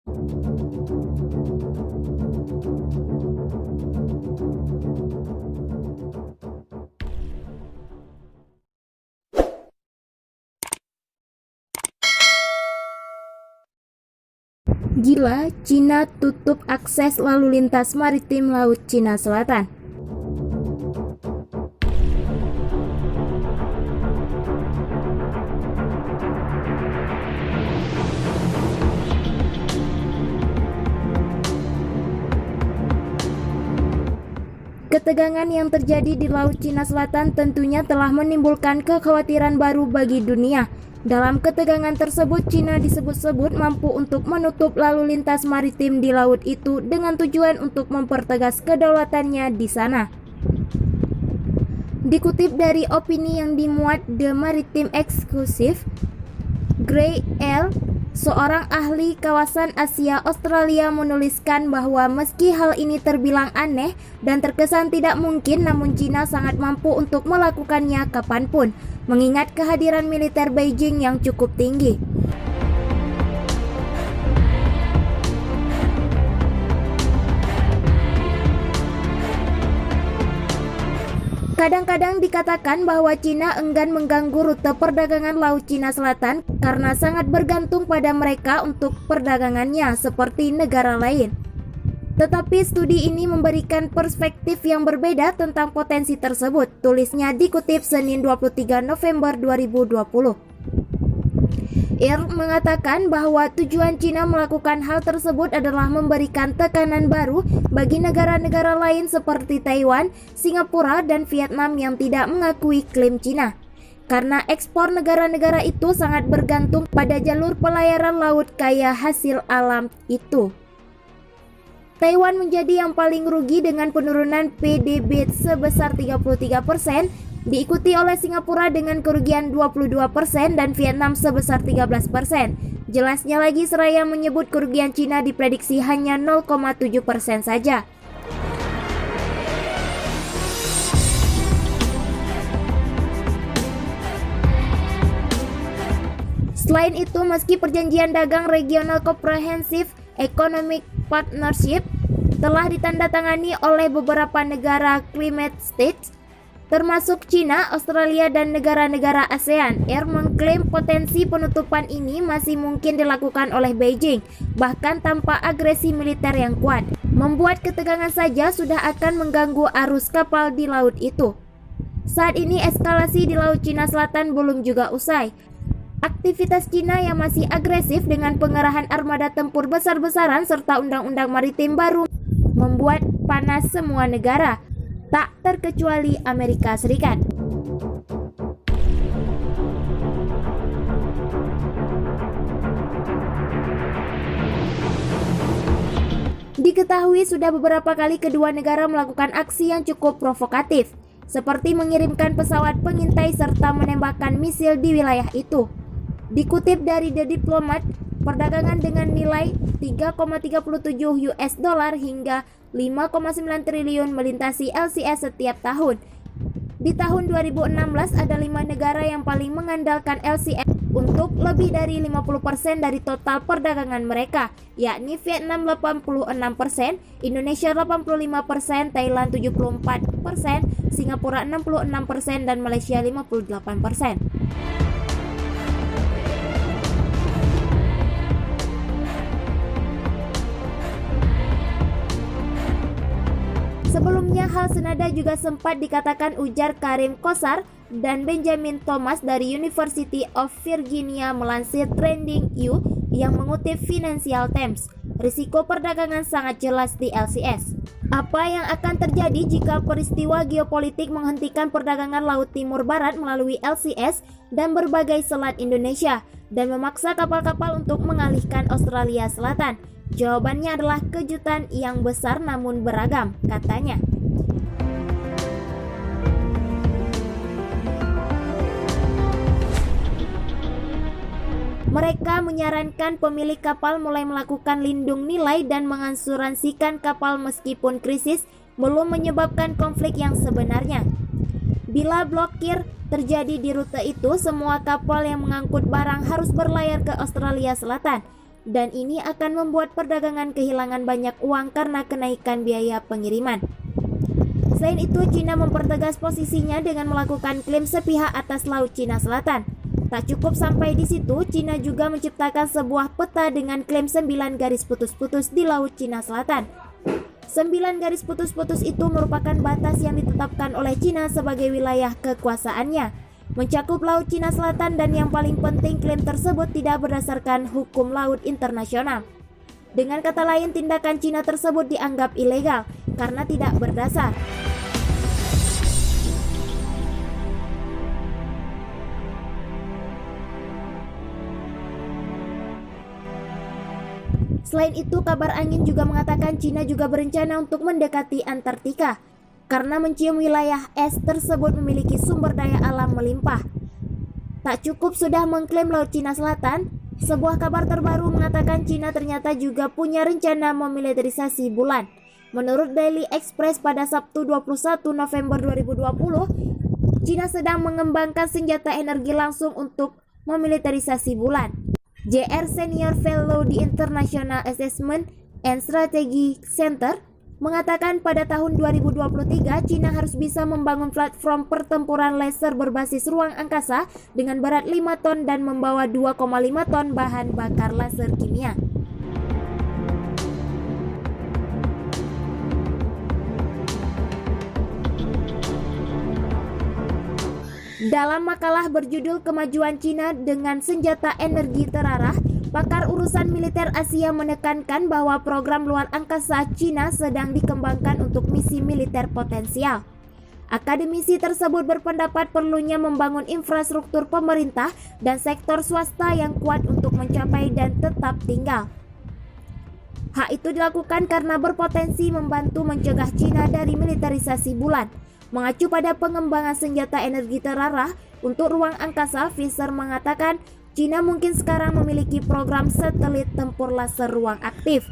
Gila, Cina tutup akses lalu lintas maritim Laut Cina Selatan. Ketegangan yang terjadi di Laut Cina Selatan tentunya telah menimbulkan kekhawatiran baru bagi dunia. Dalam ketegangan tersebut, Cina disebut-sebut mampu untuk menutup lalu lintas maritim di laut itu dengan tujuan untuk mempertegas kedaulatannya di sana. Dikutip dari opini yang dimuat The Maritime Exclusive, Gray L, seorang ahli kawasan Asia Australia, menuliskan bahwa meski hal ini terbilang aneh dan terkesan tidak mungkin, namun Cina sangat mampu untuk melakukannya kapanpun, mengingat kehadiran militer Beijing yang cukup tinggi. Kadang-kadang dikatakan bahwa Cina enggan mengganggu rute perdagangan Laut Cina Selatan karena sangat bergantung pada mereka untuk perdagangannya seperti negara lain. Tetapi studi ini memberikan perspektif yang berbeda tentang potensi tersebut, tulisnya dikutip Senin 23 November 2020. Ir mengatakan bahwa tujuan Cina melakukan hal tersebut adalah memberikan tekanan baru bagi negara-negara lain seperti Taiwan, Singapura, dan Vietnam yang tidak mengakui klaim Cina. Karena ekspor negara-negara itu sangat bergantung pada jalur pelayaran laut kaya hasil alam itu. Taiwan menjadi yang paling rugi dengan penurunan PDB sebesar 33%, diikuti oleh Singapura dengan kerugian 22% dan Vietnam sebesar 13%. Jelasnya lagi, seraya menyebut kerugian Cina diprediksi hanya 0,7% saja. Selain itu, meski perjanjian dagang regional Comprehensive Economic Partnership telah ditandatangani oleh beberapa negara climate states, termasuk Cina, Australia, dan negara-negara ASEAN, Ir mengklaim potensi penutupan ini masih mungkin dilakukan oleh Beijing, bahkan tanpa agresi militer yang kuat. Membuat ketegangan saja sudah akan mengganggu arus kapal di laut itu. Saat ini eskalasi di Laut Cina Selatan belum juga usai. Aktivitas Cina yang masih agresif dengan pengerahan armada tempur besar-besaran serta undang-undang maritim baru membuat panas semua negara, tak terkecuali Amerika Serikat. Diketahui sudah beberapa kali kedua negara melakukan aksi yang cukup provokatif, seperti mengirimkan pesawat pengintai serta menembakkan misil di wilayah itu. Dikutip dari The Diplomat, perdagangan dengan nilai 3,37 US dollar hingga 5,9 triliun melintasi LCS setiap tahun. Di tahun 2016 ada 5 negara yang paling mengandalkan LCS untuk lebih dari 50% dari total perdagangan mereka, yakni Vietnam 86%, Indonesia 85%, Thailand 74%, Singapura 66%, dan Malaysia 58%. Sebelumnya hal senada juga sempat dikatakan, ujar Karim Kosar dan Benjamin Thomas dari University of Virginia melansir Trending EU yang mengutip Financial Times. Risiko perdagangan sangat jelas di LCS. Apa yang akan terjadi jika peristiwa geopolitik menghentikan perdagangan Laut Timur Barat melalui LCS dan berbagai selat Indonesia dan memaksa kapal-kapal untuk mengalihkan Australia Selatan? Jawabannya adalah kejutan yang besar namun beragam, katanya. Mereka menyarankan pemilik kapal mulai melakukan lindung nilai dan mengasuransikan kapal meskipun krisis belum menyebabkan konflik yang sebenarnya. Bila blokir terjadi di rute itu, semua kapal yang mengangkut barang harus berlayar ke Australia Selatan. dan ini akan membuat perdagangan kehilangan banyak uang karena kenaikan biaya pengiriman. Selain itu, Cina mempertegas posisinya dengan melakukan klaim sepihak atas Laut Cina Selatan. Tak cukup sampai di situ, Cina juga menciptakan sebuah peta dengan klaim 9 garis putus-putus di Laut Cina Selatan. 9 garis putus-putus itu merupakan batas yang ditetapkan oleh Cina sebagai wilayah kekuasaannya, mencakup Laut Cina Selatan, dan yang paling penting klaim tersebut tidak berdasarkan hukum laut internasional. Dengan kata lain, tindakan Cina tersebut dianggap ilegal karena tidak berdasar. Selain itu, kabar angin juga mengatakan Cina juga berencana untuk mendekati Antartika karena mencium wilayah es tersebut memiliki sumber daya alam melimpah. Tak cukup sudah mengklaim Laut Cina Selatan, sebuah kabar terbaru mengatakan Cina ternyata juga punya rencana memiliterisasi bulan. Menurut Daily Express pada Sabtu 21 November 2020, Cina sedang mengembangkan senjata energi langsung untuk memiliterisasi bulan. JR Senior Fellow di International Assessment and Strategy Center mengatakan pada tahun 2023 Cina harus bisa membangun platform pertempuran laser berbasis ruang angkasa dengan berat 5 ton dan membawa 2,5 ton bahan bakar laser kimia. Dalam makalah berjudul Kemajuan Cina dengan Senjata Energi Terarah, pakar urusan militer Asia menekankan bahwa program luar angkasa Cina sedang dikembangkan untuk misi militer potensial. Akademisi tersebut berpendapat perlunya membangun infrastruktur pemerintah dan sektor swasta yang kuat untuk mencapai dan tetap tinggal. Hal itu dilakukan karena berpotensi membantu mencegah Cina dari militerisasi bulan. Mengacu pada pengembangan senjata energi terarah untuk ruang angkasa, Fisher mengatakan Cina mungkin sekarang memiliki program satelit tempur laser ruang aktif.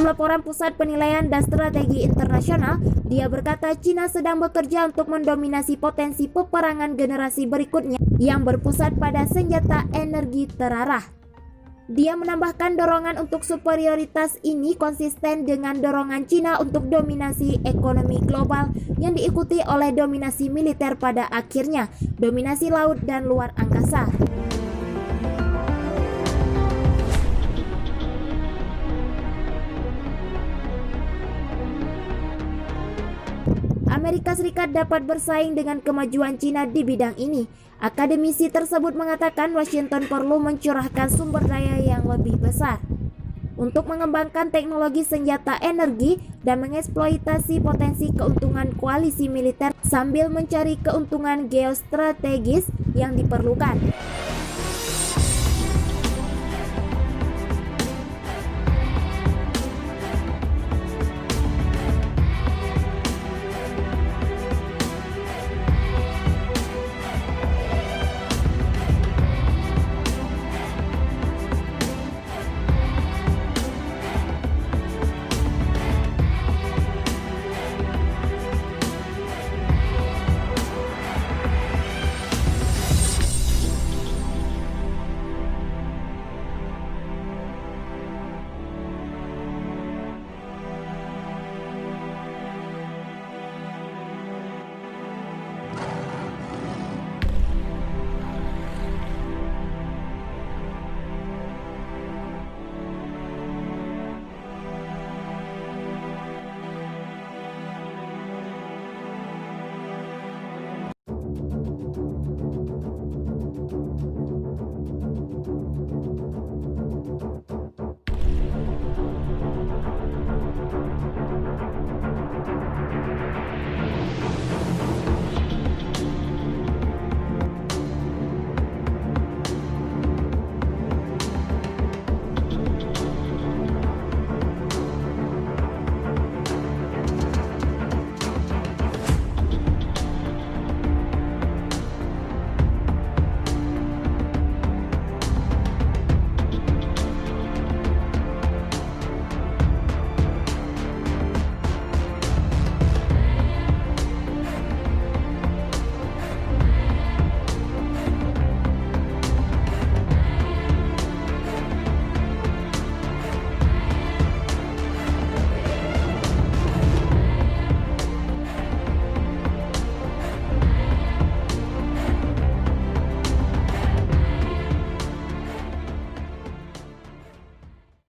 Laporan Pusat Penilaian dan Strategi Internasional, dia berkata Cina sedang bekerja untuk mendominasi potensi peperangan generasi berikutnya yang berpusat pada senjata energi terarah. Dia menambahkan dorongan untuk superioritas ini konsisten dengan dorongan Cina untuk dominasi ekonomi global yang diikuti oleh dominasi militer pada akhirnya, dominasi laut dan luar angkasa. Amerika Serikat dapat bersaing dengan kemajuan Cina di bidang ini. Akademisi tersebut mengatakan Washington perlu mencurahkan sumber daya yang lebih besar untuk mengembangkan teknologi senjata energi dan mengeksploitasi potensi keuntungan koalisi militer sambil mencari keuntungan geostrategis yang diperlukan.